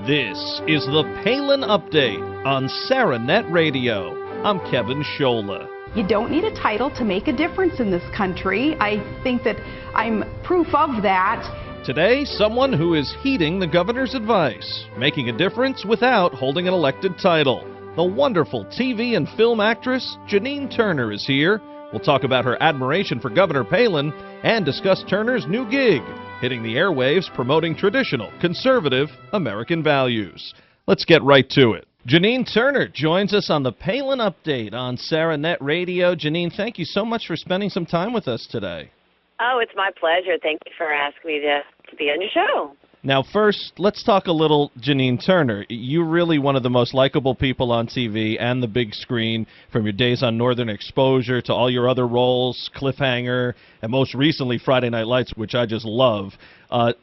This is the Palin Update on SaraNet Radio. I'm Kevin Scholla. You don't need a title to make a difference in this country. I think that I'm proof of that. Today, someone who is heeding the governor's advice, making a difference without holding an elected title. The wonderful TV and film actress Janine Turner is here. We'll talk about her admiration for Governor Palin and discuss Turner's new gig, hitting the airwaves promoting traditional, conservative American values. Let's get right to it. Janine Turner joins us on the Palin Update on SaraNet Radio. Janine, thank you so much for spending some time with us today. Oh, it's my pleasure. Thank you for asking me to be on your show. Now, first, let's talk a little Janine Turner. You're really one of the most likable people on TV and the big screen, from your days on Northern Exposure to all your other roles, Cliffhanger, and most recently Friday Night Lights, which I just love.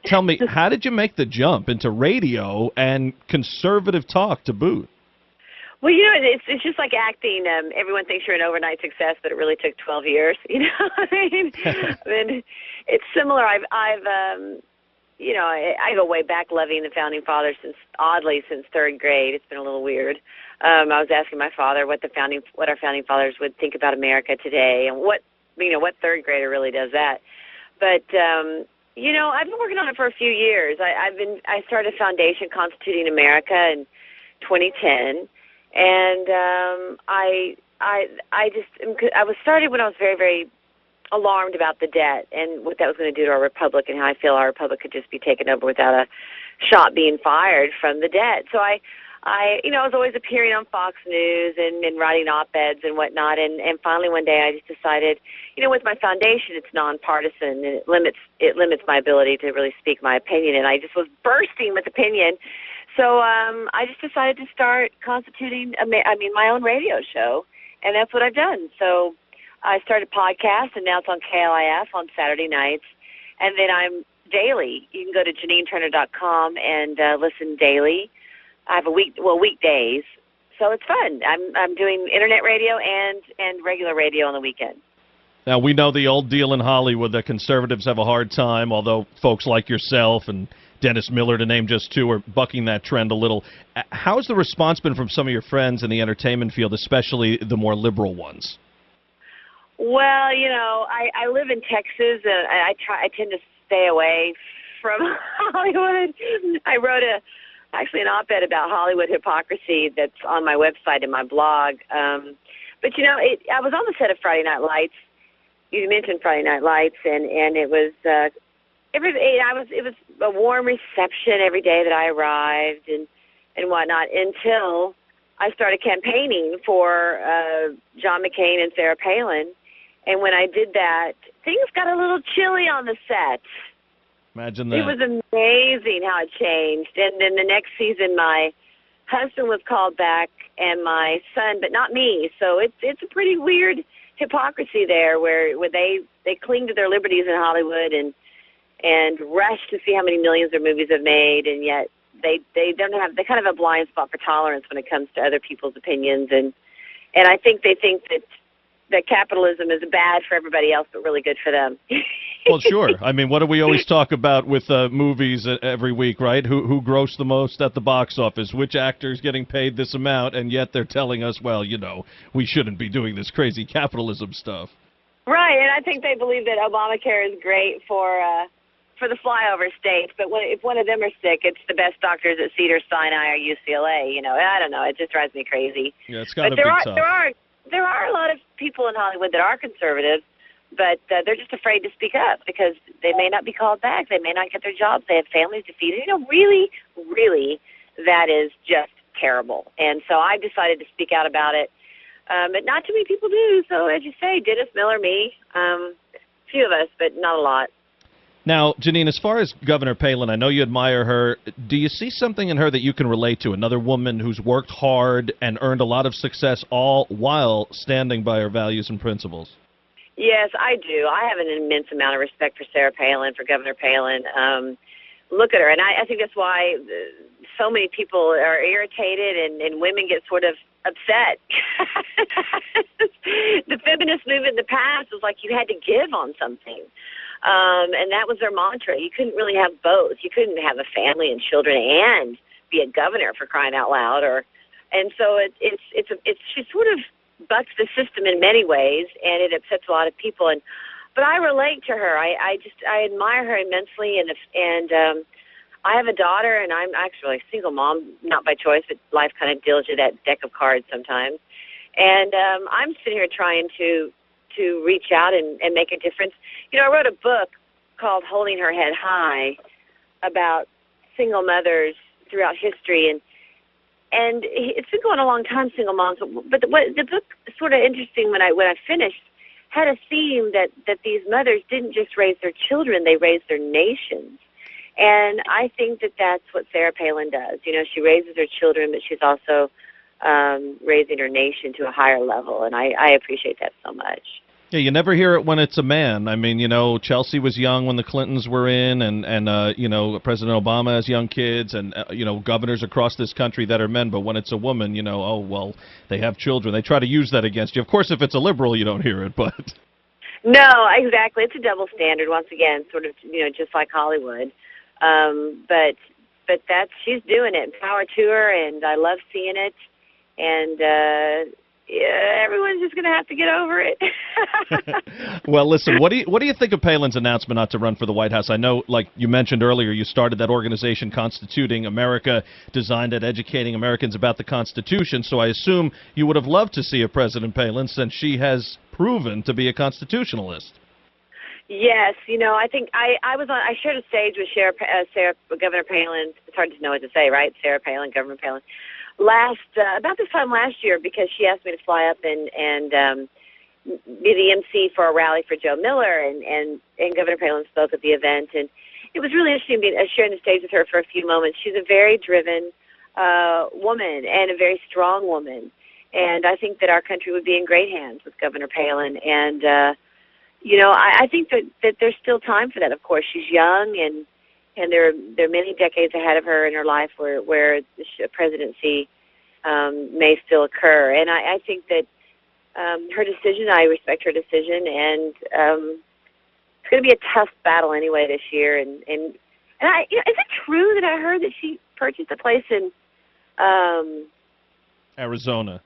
Tell me, how did you make the jump into radio and conservative talk to boot? Well, you know, it's just like acting. Everyone thinks you're an overnight success, but it really took 12 years. You know what I mean? It's similar. I've you know, I go way back loving the Founding Fathers since third grade. It's been a little weird. I was asking my father what our Founding Fathers would think about America today, and what third grader really does that. But you know, I've been working on it for a few years. I started a foundation, Constituting America, in 2010, and I was started when I was very, very alarmed about the debt and what that was going to do to our republic, and how I feel our republic could just be taken over without a shot being fired from the debt. So I was always appearing on Fox News and writing op-eds and whatnot, and finally one day I just decided, you know, with my foundation, it's nonpartisan, and it limits my ability to really speak my opinion, and I just was bursting with opinion. So I just decided to start constituting my own radio show, and that's what I've done. So I started a podcast, and now it's on KLIF on Saturday nights. And then I'm daily. You can go to JanineTurner.com and listen daily. I have weekdays. So it's fun. I'm doing internet radio and regular radio on the weekend. Now, we know the old deal in Hollywood that conservatives have a hard time, although folks like yourself and Dennis Miller, to name just two, are bucking that trend a little. How's the response been from some of your friends in the entertainment field, especially the more liberal ones? Well, you know, I live in Texas, and I tend to stay away from Hollywood. I wrote actually an op-ed about Hollywood hypocrisy that's on my website and my blog. But you know, I was on the set of Friday Night Lights. You mentioned Friday Night Lights, and it was it was a warm reception every day that I arrived and whatnot, until I started campaigning for John McCain and Sarah Palin. And when I did that, things got a little chilly on the set. Imagine that. It was amazing how it changed. And then the next season, my husband was called back, and my son, but not me. So it's a pretty weird hypocrisy there, where they cling to their liberties in Hollywood and rush to see how many millions their movies have made, and yet they kind of have a blind spot for tolerance when it comes to other people's opinions, and I think they think that capitalism is bad for everybody else, but really good for them. Well, sure. I mean, what do we always talk about with movies every week, right? Who grossed the most at the box office? Which actor's getting paid this amount? And yet they're telling us, well, you know, we shouldn't be doing this crazy capitalism stuff. Right, and I think they believe that Obamacare is great for the flyover states, but if one of them are sick, it's the best doctors at Cedars-Sinai or UCLA. You know, I don't know. It just drives me crazy. Yeah, it's got to be tough. There are a lot of people in Hollywood that are conservative, but they're just afraid to speak up because they may not be called back. They may not get their jobs. They have families to feed. You know, really, really, that is just terrible. And so I decided to speak out about it. But not too many people do. So as you say, Dennis Miller, me, a few of us, but not a lot. Now, Janine, as far as Governor Palin, I know you admire her. Do you see something in her that you can relate to? Another woman who's worked hard and earned a lot of success, all while standing by her values and principles? Yes, I do. I have an immense amount of respect for Sarah Palin, for Governor Palin. Look at her, and I think that's why so many people are irritated, and women get sort of upset. The feminist movement in the past was like you had to give on something. And that was their mantra. You couldn't really have both. You couldn't have a family and children and be a governor, for crying out loud. And so she sort of bucks the system in many ways, and it upsets a lot of people. But I relate to her. I admire her immensely, and I have a daughter, and I'm actually a single mom, not by choice, but life kind of deals you that deck of cards sometimes. And I'm sitting here trying to reach out and make a difference. I wrote a book called Holding Her Head High about single mothers throughout history, and it's been going a long time, single moms. But the book is sort of interesting. When I finished, had a theme that these mothers didn't just raise their children; they raised their nations. And I think that that's what Sarah Palin does. She raises her children, but she's also raising her nation to a higher level, and I appreciate that so much. Yeah, you never hear it when it's a man. I mean, Chelsea was young when the Clintons were in, and President Obama has young kids, and governors across this country that are men. But when it's a woman, oh well, they have children. They try to use that against you. Of course, if it's a liberal, you don't hear it, but no, exactly. It's a double standard once again, sort of just like Hollywood. But she's doing it. Power to her, and I love seeing it. And everyone's just going to have to get over it. Well, listen, what do you think of Palin's announcement not to run for the White House? I know, like you mentioned earlier, you started that organization, Constituting America, designed at educating Americans about the Constitution. So I assume you would have loved to see a President Palin, since she has proven to be a constitutionalist. Yes, I think I shared a stage with Governor Palin. It's hard to know what to say, right? Sarah Palin, Governor Palin. About this time last year, because she asked me to fly up and be the MC for a rally for Joe Miller, and Governor Palin spoke at the event, and it was really interesting sharing the stage with her for a few moments. She's a very driven woman and a very strong woman, and I think that our country would be in great hands with Governor Palin. And I think that there's still time for that. Of course, she's young, and there are many decades ahead of her in her life where the presidency may still occur. And I think that her decision, I respect her decision, and it's going to be a tough battle anyway this year. And is it true that I heard that she purchased a place in Arizona?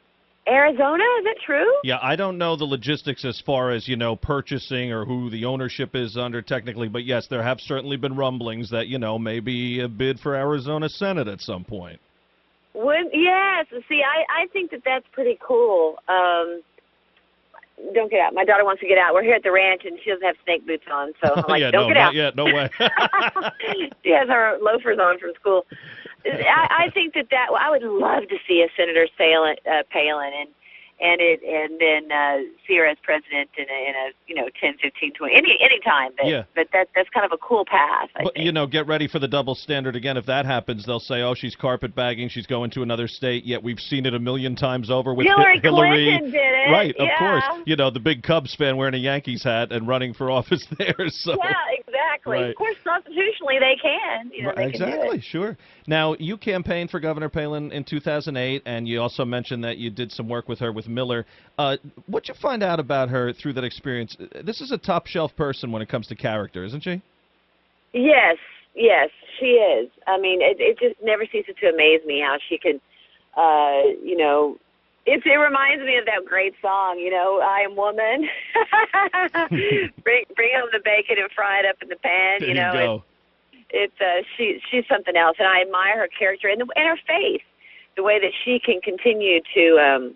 Arizona? Is that true? Yeah, I don't know the logistics as far as, purchasing or who the ownership is under technically, but yes, there have certainly been rumblings that, maybe a bid for Arizona Senate at some point. Yes. See, I think that that's pretty cool. Don't get out. My daughter wants to get out. We're here at the ranch, and she doesn't have snake boots on, so I'm like, yeah, don't get out. Not yet. No way. She has her loafers on from school. I think that I would love to see a Senator Palin and then see her as president in a 10, 15, 20, any time. But that's kind of a cool path. I think. Get ready for the double standard again. If that happens, they'll say, "Oh, she's carpetbagging. She's going to another state." Yet we've seen it a million times over with Hillary Hillary. Clinton did it. Right, of yeah. course. The big Cubs fan wearing a Yankees hat and running for office there. So. Yeah, exactly. Right. Of course, constitutionally they can. They exactly, can do it. Sure. Now, you campaigned for Governor Palin in 2008, and you also mentioned that you did some work with her with Miller. What'd you find out about her through that experience? This is a top-shelf person when it comes to character, isn't she? Yes, she is. I mean, it just never ceases to amaze me how she can, it reminds me of that great song, I am woman. bring home the bacon and fry it up in the pan. There you go. She's something else, and I admire her character and her faith, the way that she can continue to,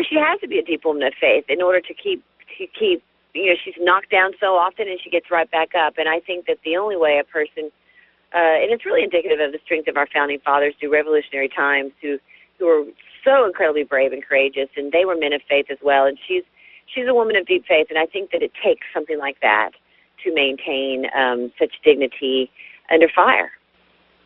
she has to be a deep woman of faith in order to keep. She's knocked down so often, and she gets right back up. And I think that the only way a person, and it's really indicative of the strength of our founding fathers through revolutionary times, who were so incredibly brave and courageous, and they were men of faith as well. And she's a woman of deep faith, and I think that it takes something like that to maintain such dignity under fire.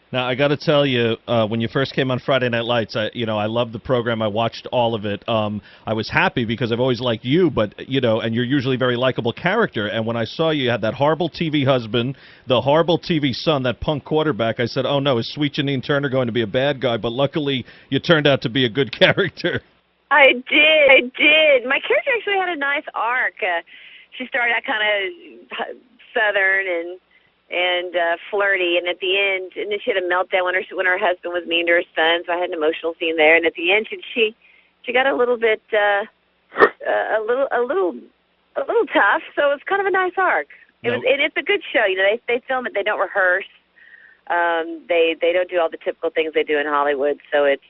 Now, I got to tell you, when you first came on Friday Night Lights, I loved the program. I watched all of it. I was happy because I've always liked you, but, and you're usually a very likable character. And when I saw you had that horrible TV husband, the horrible TV son, that punk quarterback, I said, oh, no, is sweet Janine Turner going to be a bad guy? But luckily, you turned out to be a good character. I did. My character actually had a nice arc. She started out kind of Southern, and and flirty. And at the end, and then she had a meltdown when her husband was mean to her son. So I had an emotional scene there. And at the end, she got a little bit a little tough. So it was kind of a nice arc. And it's a good show. You know, they film it. They don't rehearse. They don't do all the typical things they do in Hollywood. So it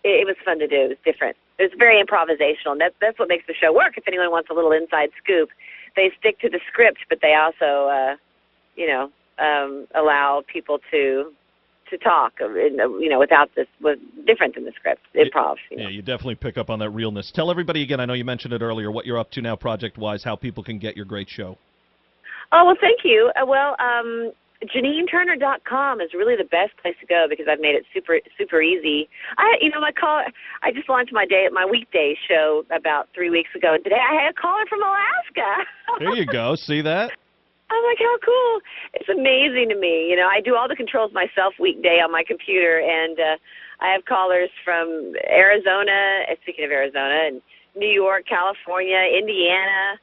was fun to do. It was different. It was very improvisational, and that's what makes the show work. If anyone wants a little inside scoop, they stick to the script, but they also, allow people to talk, without this, was different than the script, improv. Yeah, you definitely pick up on that realness. Tell everybody again, I know you mentioned it earlier, what you're up to now project-wise, how people can get your great show. Oh, well, thank you. JanineTurner.com is really the best place to go because I've made it super, super easy. I just launched my weekday show about 3 weeks ago, and today I had a caller from Alaska. There you go. See that? I'm like, how cool. It's amazing to me. You know, I do all the controls myself weekday on my computer, and I have callers from Arizona, speaking of Arizona, and New York, California, Indiana,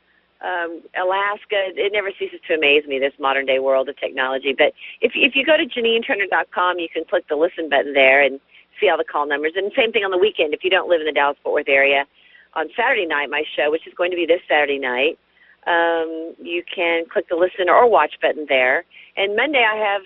Alaska. It never ceases to amaze me, this modern day world of technology. But if you go to JanineTurner.com, you can click the listen button there and see all the call numbers. And same thing on the weekend. If you don't live in the Dallas-Fort Worth area, on Saturday night, my show, which is going to be this Saturday night, you can click the listen or watch button there. And Monday I have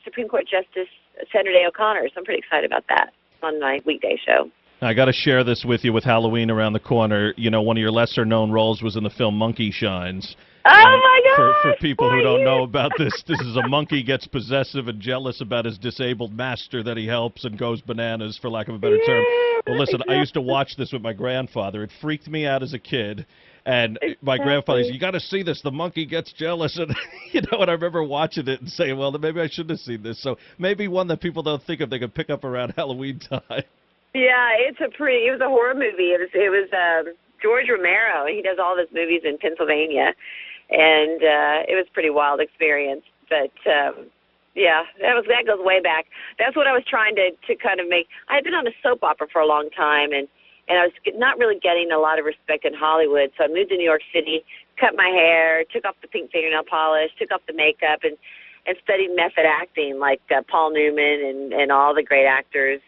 Supreme Court Justice Sandra Day O'Connor, so I'm pretty excited about that on my weekday show. I got to share this with you with Halloween around the corner. You know, one of your lesser-known roles was in the film Monkey Shines. Oh, my God! For people who don't know about this is a monkey gets possessive and jealous about his disabled master that he helps and goes bananas, for lack of a better term. Well, listen, I used to watch this with my grandfather. It freaked me out as a kid. And my grandfather said, you got to see this. The monkey gets jealous. And, and I remember watching it and saying, well, maybe I shouldn't have seen this. So maybe one that people don't think of they can pick up around Halloween time. Yeah, it was a horror movie. It was George Romero. He does all of his movies in Pennsylvania. And it was a pretty wild experience. But, yeah, that goes way back. That's what I was trying to kind of make. I had been on a soap opera for a long time, and I was not really getting a lot of respect in Hollywood. So I moved to New York City, cut my hair, took off the pink fingernail polish, took off the makeup, and studied method acting like Paul Newman and all the great actors,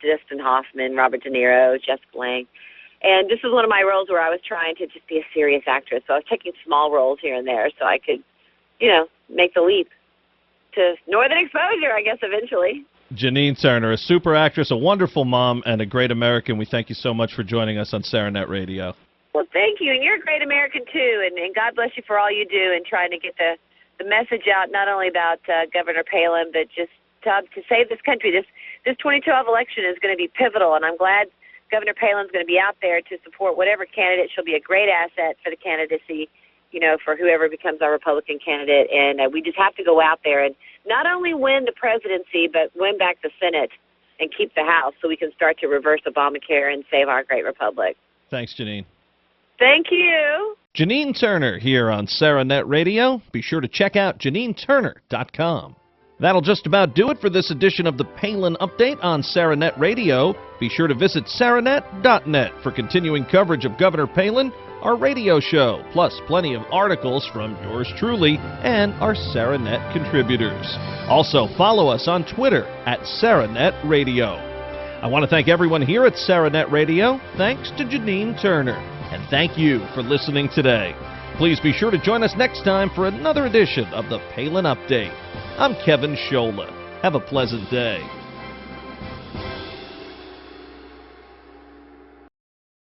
Dustin Hoffman, Robert De Niro, Jessica Lange. And this was one of my roles where I was trying to just be a serious actress. So I was taking small roles here and there so I could, make the leap to northern exposure, I guess, eventually. Janine Turner, a super actress, a wonderful mom, and a great American. We thank you so much for joining us on SaraNet Radio. Well, thank you. And you're a great American, too. And God bless you for all you do and trying to get the message out, not only about Governor Palin, but just to save this country. This 2012 election is going to be pivotal, and I'm glad Governor Palin's going to be out there to support whatever candidate. She'll be a great asset for the candidacy, for whoever becomes our Republican candidate. And we just have to go out there and not only win the presidency, but win back the Senate and keep the House so we can start to reverse Obamacare and save our great republic. Thanks, Janine. Thank you. Janine Turner here on SaraNet Radio. Be sure to check out JanineTurner.com. That'll just about do it for this edition of the Palin Update on SaraNet Radio. Be sure to visit SaraNet.net for continuing coverage of Governor Palin, our radio show, plus plenty of articles from yours truly and our SaraNet contributors. Also, follow us on Twitter at SaraNet Radio. I want to thank everyone here at SaraNet Radio. Thanks to Janine Turner. And thank you for listening today. Please be sure to join us next time for another edition of the Palin Update. I'm Kevin Scholla. Have a pleasant day.